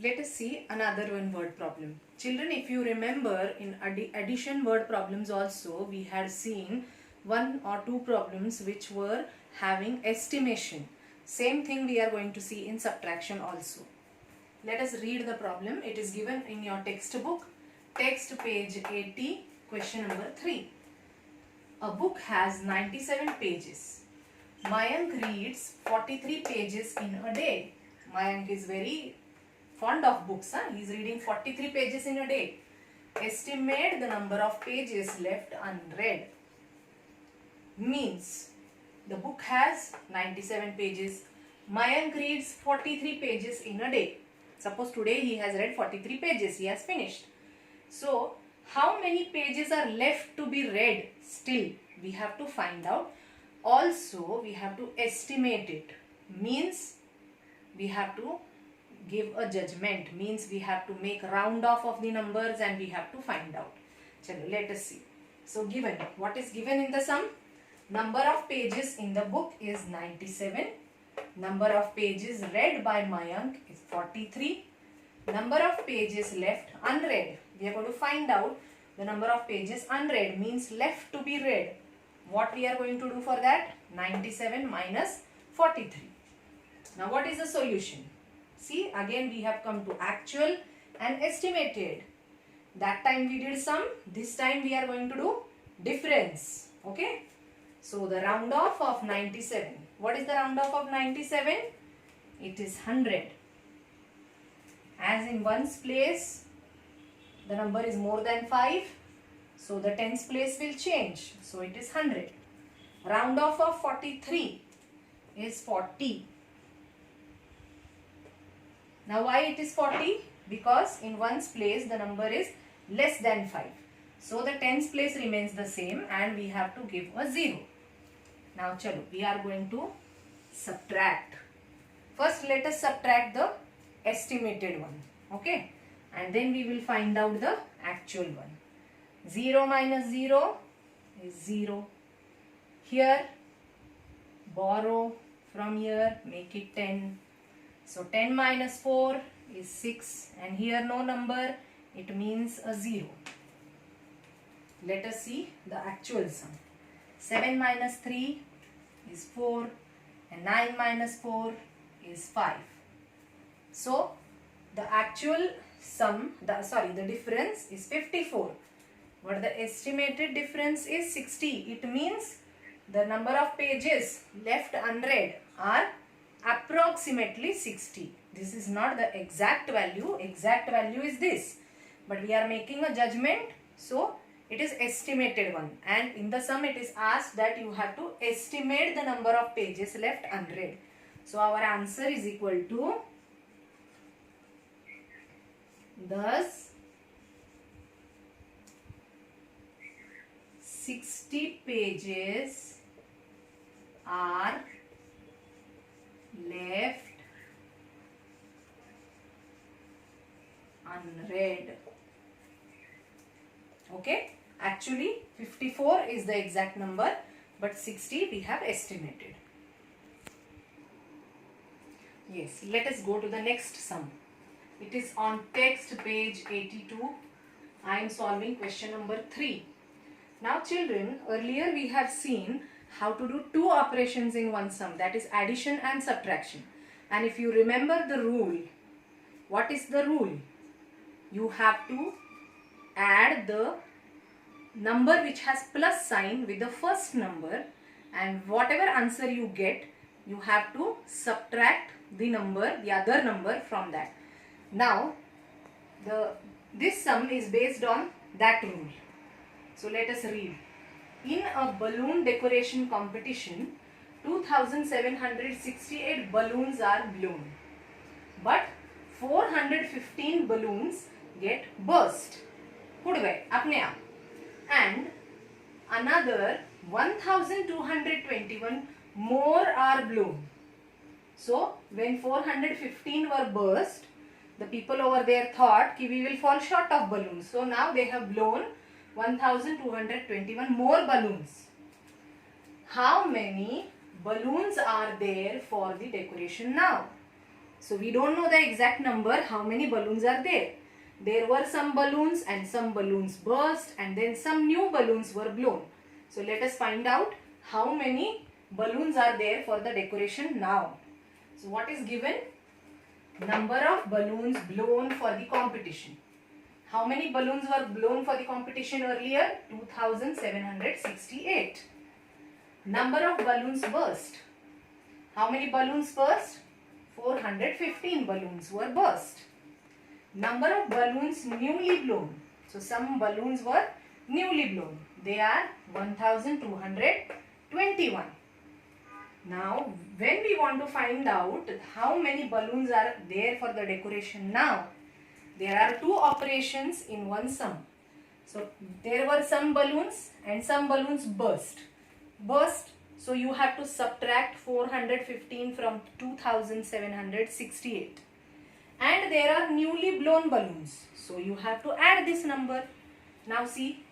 Let us see another one word problem. Children, if you remember, in addition word problems also we had seen one or two problems which were having estimation. Same thing we are going to see in subtraction also. Let us read the problem. It is given in your textbook, text page 80, question number 3. A book has 97 pages. Mayank reads 43 pages in a day. Mayank is very fond of books. He is reading 43 pages in a day. Estimate the number of pages left unread. Means the book has 97 pages. Mayank reads 43 pages in a day. Suppose today he has read 43 pages. He has finished. So, how many pages are left to be read still? We have to find out. Also, we have to estimate it. Means we have to give a judgment. Means we have to make round off of the numbers and we have to find out. Chalo, let us see. So, given. What is given in the sum? Number of pages in the book is 97. Number of pages read by Mayank is 43. Number of pages left unread. We are going to find out the number of pages unread, means left to be read. What we are going to do for that? 97 minus 43. Now what is the solution? See, again we have come to actual and estimated. That time we did sum. This time we are going to do difference. Okay. So the round off of 97. What is the round off of 97? It is 100. As in ones place, the number is more than 5. So the tens place will change. So it is 100. Round off of 43 is 40. Now why it is 40? Because in ones place the number is less than 5. So the tens place remains the same and we have to give a 0. Now chalo, we are going to subtract. First let us subtract the estimated one. Okay. And then we will find out the actual one. 0 minus 0 is 0. Here borrow from here, make it 10. So 10 minus 4 is 6 and here no number, it means a 0. Let us see the actual sum. 7 minus 3 is 4 and 9 minus 4 is 5. So the actual sum, the difference is 54. But the estimated difference is 60. It means the number of pages left unread are approximately 60. This is not the exact value. Exact value is this. But we are making a judgment. So it is estimated one. And in the sum it is asked that you have to estimate the number of pages left unread. So our answer is equal to, thus 60 pages are left unread. Okay, actually 54 is the exact number, but 60 we have estimated. Yes, let us go to the next sum. It is on text page 82. I am solving question number 3. Now children, earlier we have seen how to do two operations in one sum, that is addition and subtraction. And if you remember the rule, what is the rule? You have to add the number which has plus sign with the first number, and whatever answer you get, you have to subtract the number, the other number from that. Now, this sum is based on that rule. So let us read. In a balloon decoration competition, 2768 balloons are blown, but 415 balloons get burst. Hudve, apne aap. And another 1221 more are blown. So when 415 were burst, the people over there thought ki we will fall short of balloons. So now they have blown 1221 more balloons. How many balloons are there for the decoration now? So we don't know the exact number, how many balloons are there. There were some balloons and some balloons burst and then some new balloons were blown. So let us find out how many balloons are there for the decoration now. So what is given? Number of balloons blown for the competition. How many balloons were blown for the competition earlier? 2768. Number of balloons burst. How many balloons burst? 415 balloons were burst. Number of balloons newly blown. So some balloons were newly blown. They are 1221. Now when we want to find out how many balloons are there for the decoration now, there are two operations in one sum. So there were some balloons and some balloons burst. So you have to subtract 415 from 2768. And there are newly blown balloons. So you have to add this number. Now see,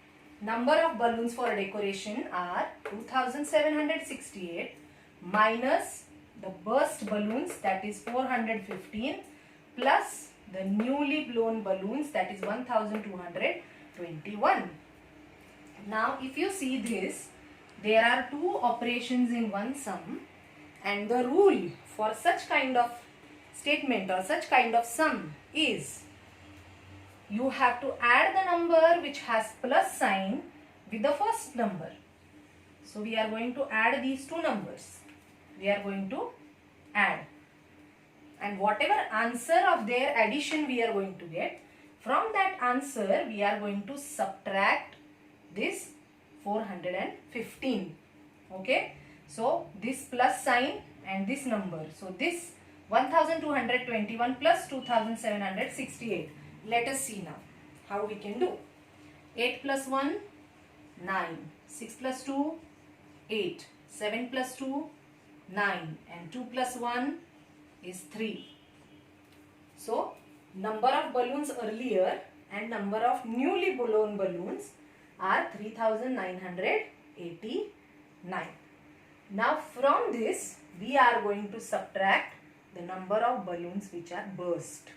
number of balloons for decoration are 2768 minus the burst balloons, that is 415, plus the newly blown balloons, that is 1221. Now if you see this, there are two operations in one sum, and the rule for such kind of statement or such kind of sum is you have to add the number which has plus sign with the first number. So we are going to add these two numbers. We are going to add, and whatever answer of their addition we are going to get, from that answer we are going to subtract this 415. Okay, so this plus sign and this number, so this 1221 plus 2768. Let us see now how we can do. 8 plus 1, 9. 6 plus 2, 8. 7 plus 2, 9. And 2 plus 1 is 3. So number of balloons earlier and number of newly blown balloons are 3989. Now from this we are going to subtract the number of balloons which are burst.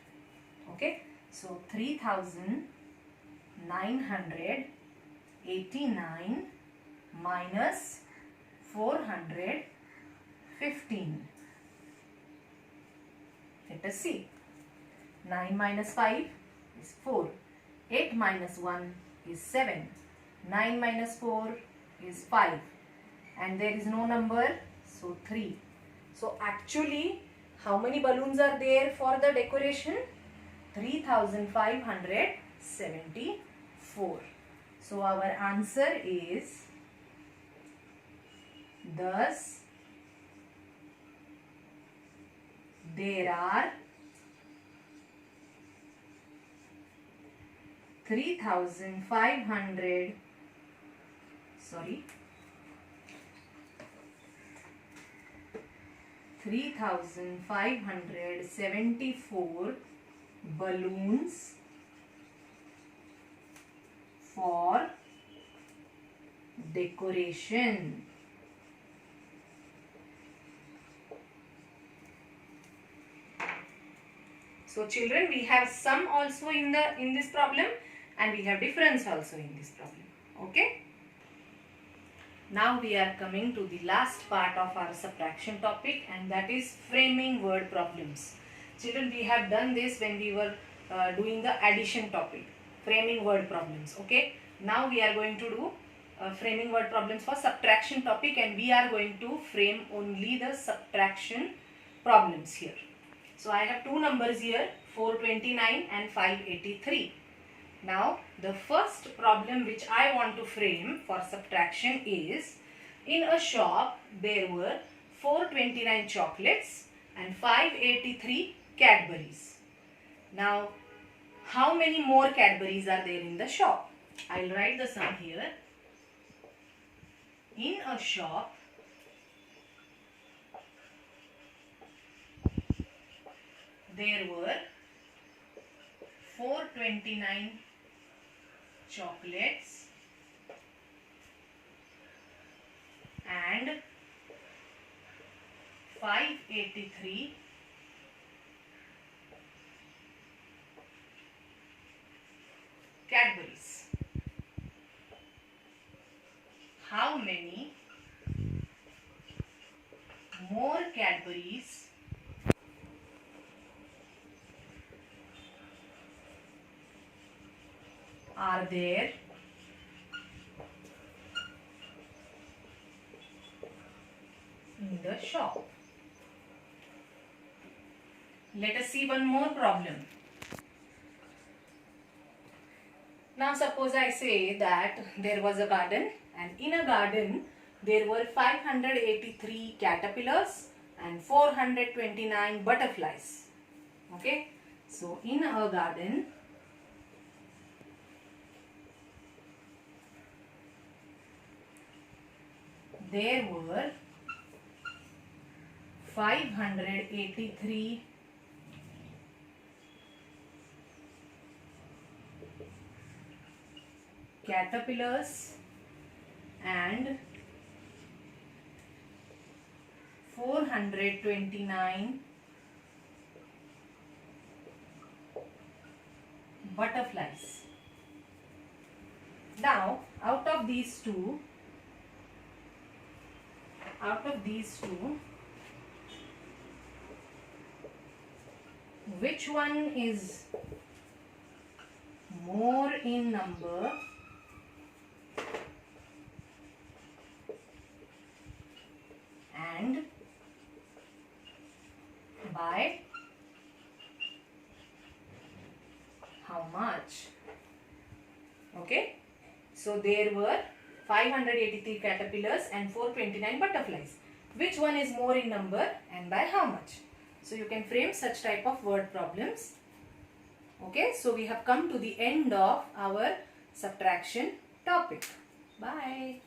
Okay, so 3989 minus 415. Let us see. 9 minus 5 is 4. 8 minus 1 is 7. 9 minus 4 is 5. And there is no number, so 3. So actually, how many balloons are there for the decoration? 3574. So our answer is, thus there are 3574 balloons for decoration. So children, we have sum also in this problem, and we have difference also in this problem. Okay. Now we are coming to the last part of our subtraction topic, and that is framing word problems. Children, we have done this when we were doing the addition topic, framing word problems. Okay. Now we are going to do framing word problems for subtraction topic, and we are going to frame only the subtraction problems here. So I have two numbers here, 429 and 583. Now the first problem which I want to frame for subtraction is, in a shop there were 429 chocolates and 583 Cadburies. Now how many more Cadburies are there in the shop? I will write the sum here. In a shop there were 429 chocolates and 583 many more Cadburies are there in the shop? Let us see one more problem. Now suppose I say that there was a garden, and in a garden there were 583 caterpillars and 429 butterflies. Okay, so in a garden there were 583 caterpillars and 429 butterflies. Now out of these two, which one is more in number and by how much? Okay, so there were 583 caterpillars and 429 butterflies. Which one is more in number and by how much? So you can frame such type of word problems. Okay, so we have come to the end of our subtraction topic. Bye.